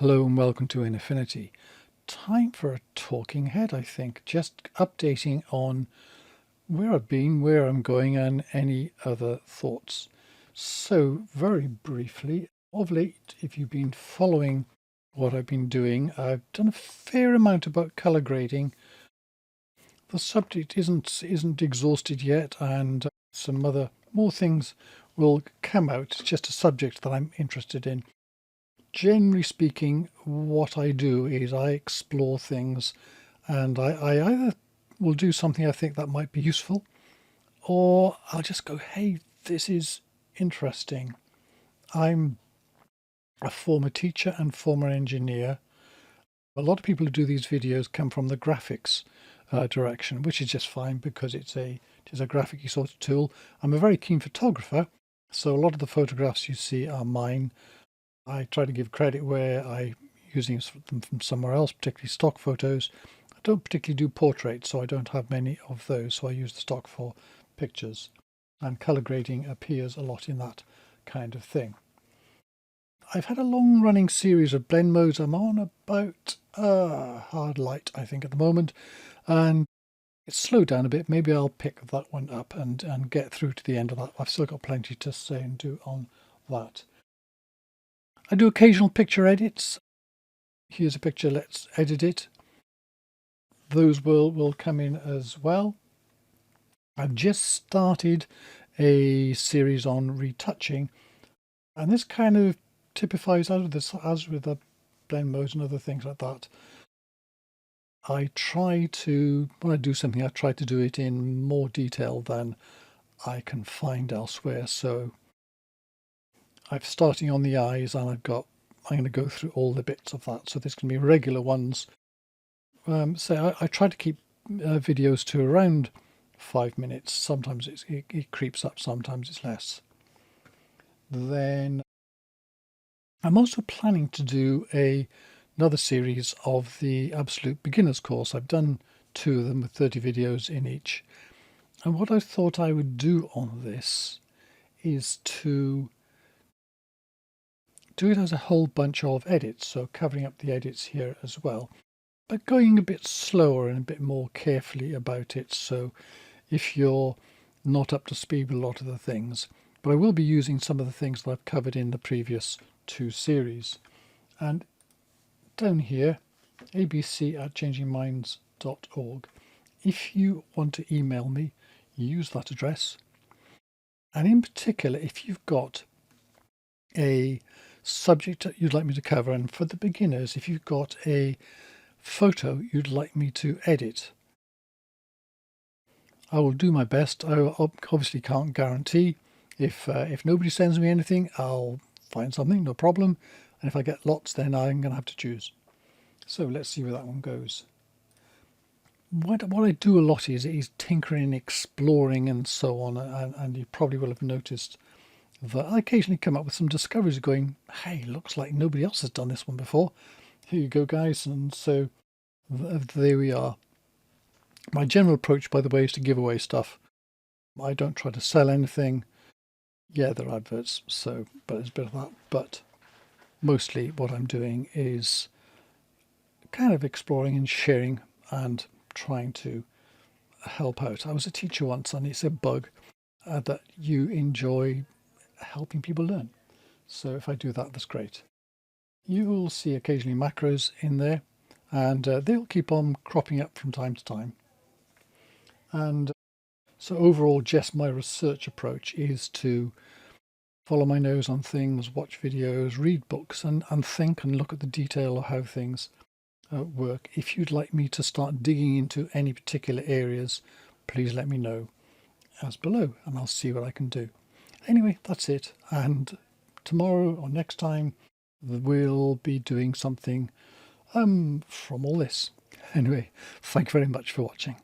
Hello and welcome to InAffinity. Time for a talking head, I think. Just updating on where I've been, where I'm going, and any other thoughts. So, very briefly, of late, if you've been following what I've been doing, I've done a fair amount about color grading. The subject isn't exhausted yet, and some more things will come out. It's just a subject that I'm interested in. Generally speaking, what I do is I explore things, and I either will do something I think that might be useful, or I'll just go, hey, this is interesting. I'm a former teacher and former engineer. A lot of people who do these videos come from the graphics direction, which is just fine because it is a graphic sort of tool. I'm a very keen photographer, so a lot of the photographs you see are mine. I try to give credit where I'm using them from somewhere else, particularly stock photos. I don't particularly do portraits, so I don't have many of those, so I use the stock for pictures. And color grading appears a lot in that kind of thing. I've had a long-running series of blend modes. I'm on about hard light, I think, at the moment, and it's slowed down a bit. Maybe I'll pick that one up and get through to the end of that. I've still got plenty to say and do on that. I do occasional picture edits. Here's a picture, let's edit it. Those will come in as well. I've just started a series on retouching, and this kind of typifies as with the blend modes and other things like that. When I do something, I try to do it in more detail than I can find elsewhere. So I'm starting on the eyes, and I'm going to go through all the bits of that. So there's going to be regular ones. So I try to keep videos to around 5 minutes. Sometimes it creeps up, sometimes it's less. Then I'm also planning to do another series of the Absolute Beginners course. I've done 2 of them with 30 videos in each. And what I thought I would do on this is to do it as a whole bunch of edits, so covering up the edits here as well, but going a bit slower and a bit more carefully about it. So if you're not up to speed with a lot of the things, but I will be using some of the things that I've covered in the previous 2 series. And down here, abc@changingminds.org. If you want to email me, use that address. And in particular, if you've got a subject that you'd like me to cover, and for the beginners, if you've got a photo you'd like me to edit, I will do my best. I obviously can't guarantee. If nobody sends me anything, I'll find something, no problem. And if I get lots, then I'm going to have to choose. So let's see where that one goes. What I do a lot is tinkering, exploring, and so on. And you probably will have noticed that I occasionally come up with some discoveries going, hey, looks like nobody else has done this one before. Here you go, guys. And so there we are. My general approach, by the way, is to give away stuff. I don't try to sell anything. Yeah, there are adverts, so, but there's a bit of that. But mostly what I'm doing is kind of exploring and sharing and trying to help out. I was a teacher once, and it's a bug that you enjoy helping people learn. So if I do that, that's great. You will see occasionally macros in there, and they'll keep on cropping up from time to time. And so overall, just my research approach is to follow my nose on things, watch videos, read books, and think and look at the detail of how things work. If you'd like me to start digging into any particular areas, please let me know as below, and I'll see what I can do. Anyway, that's it. And tomorrow or next time, we'll be doing something from all this. Anyway, thank you very much for watching.